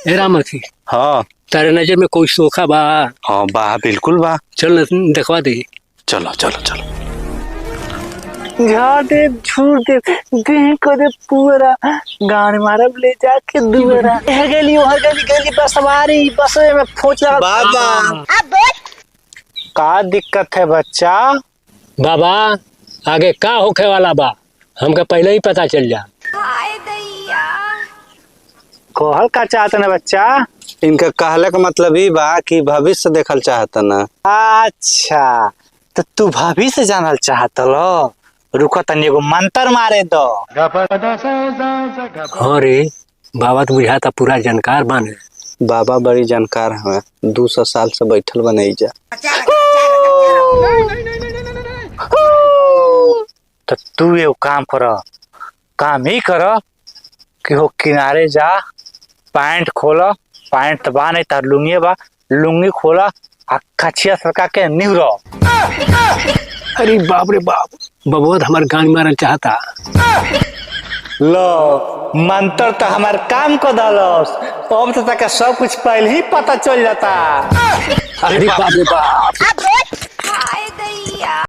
ए रामथी, हाँ तारे नजर में कोई सोखा बा? हाँ बा, बिल्कुल बा। चल न दिखवा दे। चलो चलो चलो। झाड़ दे झूठ दे देह को दे पूरा गान मारब ले जाके दुबरा हर गली बस सवारी बस में फोच लगा। बाबा का दिक्कत है बच्चा? बाबा आगे का होखे वाला बा हमका पहले ही पता चल जा। कहल का चाहत ना बच्चा? इनका कहले का मतलब ही बा कि भविष्य देखल चाहत ना। अच्छा तो तू भाभी से जानल चाहत लो? रुको तनी एगो मंत्र मारे दो। हाँ रे बाबा तो बुझाता पूरा जानकार बाने। बाबा बड़ी जानकार है, 200 साल से बैठल बनाई जा। तो तू ये काम करो, काम ही करो कि हो किनारे जा, पैंट खोलो, पैंट बा नहीं तार लुंगी बा, लुंगी खोला आ कछिया सरका के निहरो। अरे बाप रे बाप, बबुआ हमार गान मारल चाहता। लो मंत्र तो हमार काम को दलस, अब तो तक सब कुछ पहले ही पता चल जाता। अरे बाप रे बाप।